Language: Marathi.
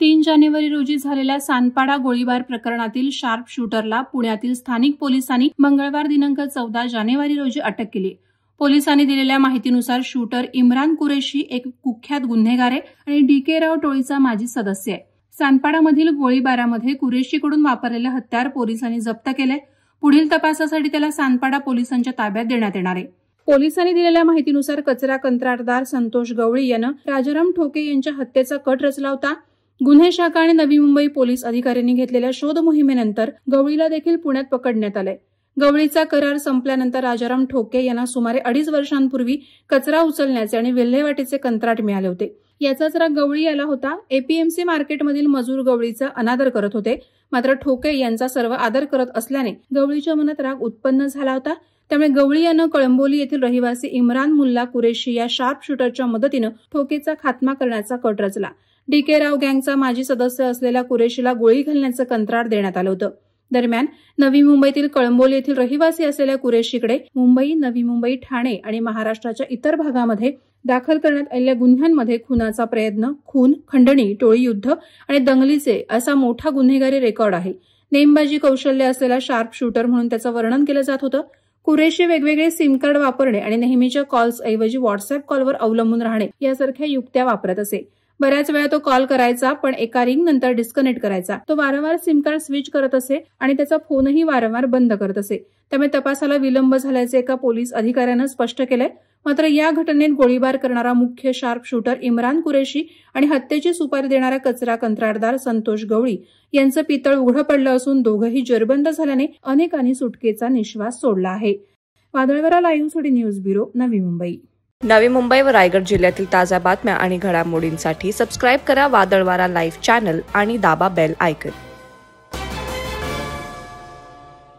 3 जानेवारी रोजी झालेल्या सानपाडा गोळीबार प्रकरणातील शार्प शूटरला पुण्यातील स्थानिक पोलिसांनी मंगळवार दिनांक 14 जानेवारी रोजी अटक केली। पोलिसांनी दिलेल्या माहितीनुसार शूटर इम्रान कुरेशी एक कुख्यात गुन्हेगार आहे आणि DK राव टोळीचा माजी सदस्य आहे। सानपाडामधील गोळीबारामध्ये कुरेशीकडून वापरलेले हत्यार पोलिसांनी जप्त केले। पुढील तपासासाठी त्याला सानपाडा पोलिसांच्या ताब्यात देण्यात येणार आहे। पोलिसांनी दिलेल्या माहितीनुसार कचरा कंत्राटदार संतोष गवळी यानं राजाराम ठोके यांच्या हत्येचा कट रचला होता। गुन्हे शाखा आणि नवी मुंबई पोलीस अधिकाऱ्यांनी घेतलेल्या शोध मोहिमेनंतर गवळीला देखील पुण्यात पकडण्यात आले। गवळीचा करार संपल्यानंतर राजाराम ठोके यांना सुमारे 2.5 वर्षांपूर्वी कचरा उचलण्याचे आणि विल्हेवाटीचे कंत्राट मिळाले होते। याचाच राग गवळी याला होता। APMC मार्केटमधील मजूर गवळीचा अनादर करत होते, मात्र ठोके यांचा सर्व आदर करत असल्याने गवळीच्या मनात राग उत्पन्न झाला होता। त्यामुळे गवळी यानं कळंबोली येथील रहिवासी इम्रान मुल्ला कुरेशी या शार्प शूटरच्या मदतीनं ठोकेचा खात्मा करण्याचा कट रचला। DK राव गँगचा माजी सदस्य असलेल्या कुरेशीला गोळी घालण्याचं कंत्राट देण्यात आलं होतं। दरम्यान नवी मुंबईतील कळंबोली येथील रहिवासी असलेल्या कुरेशीकडे मुंबई, नवी मुंबई, ठाणे आणि महाराष्ट्राच्या इतर भागामध्ये दाखल करण्यात आलेल्या गुन्ह्यांमध्ये खुनाचा प्रयत्न, खून, खंडणी, टोळी युद्ध आणि दंगलीचे असा मोठा गुन्हेगारी रेकॉर्ड आहे। नेमबाजी कौशल्य असलेला शार्प शूटर म्हणून त्याचं वर्णन केलं जात होतं। कुरेशी वेगवेगळे सिम कार्ड वापरणे आणि नेहमीच्या कॉल्स ऐवजी व्हॉट्सअप कॉलवर अवलंबून राहणे यासारख्या युक्त्या वापरत असे। बऱ्याच वेळा तो कॉल करायचा, पण एका रिंग नंतर डिस्कनेक्ट करायचा। तो वारंवार सिम कार्ड स्विच करत असे आणि त्याचा फोनही वारंवार बंद करत असे। त्यामुळे तपासाला विलंब झाल्याचे एका पोलीस अधिकाऱ्यानं स्पष्ट केलंय। मात्र या घटनेत गोळीबार करणारा मुख्य शार्प शूटर इम्रान कुरेशी आणि हत्येची सुपारी देणारा कचरा कंत्राटदार संतोष गवळी यांचं पितळ उघडं पडलं असून दोघंही जेरबंद झाल्याने अनेकांनी सुटकेचा निश्वास सोडला आहे। वादळवारा लाईव्हसाठी न्यूज ब्युरो, नवी मुंबई। नवी मुंबई व रायगड जिल्ह्यातील ताज्या बातम्या आणि घडामोडींसाठी सबस्क्राईब करा वादळवारा लाईव्ह चॅनल आणि दाबा बेल आयकॉन।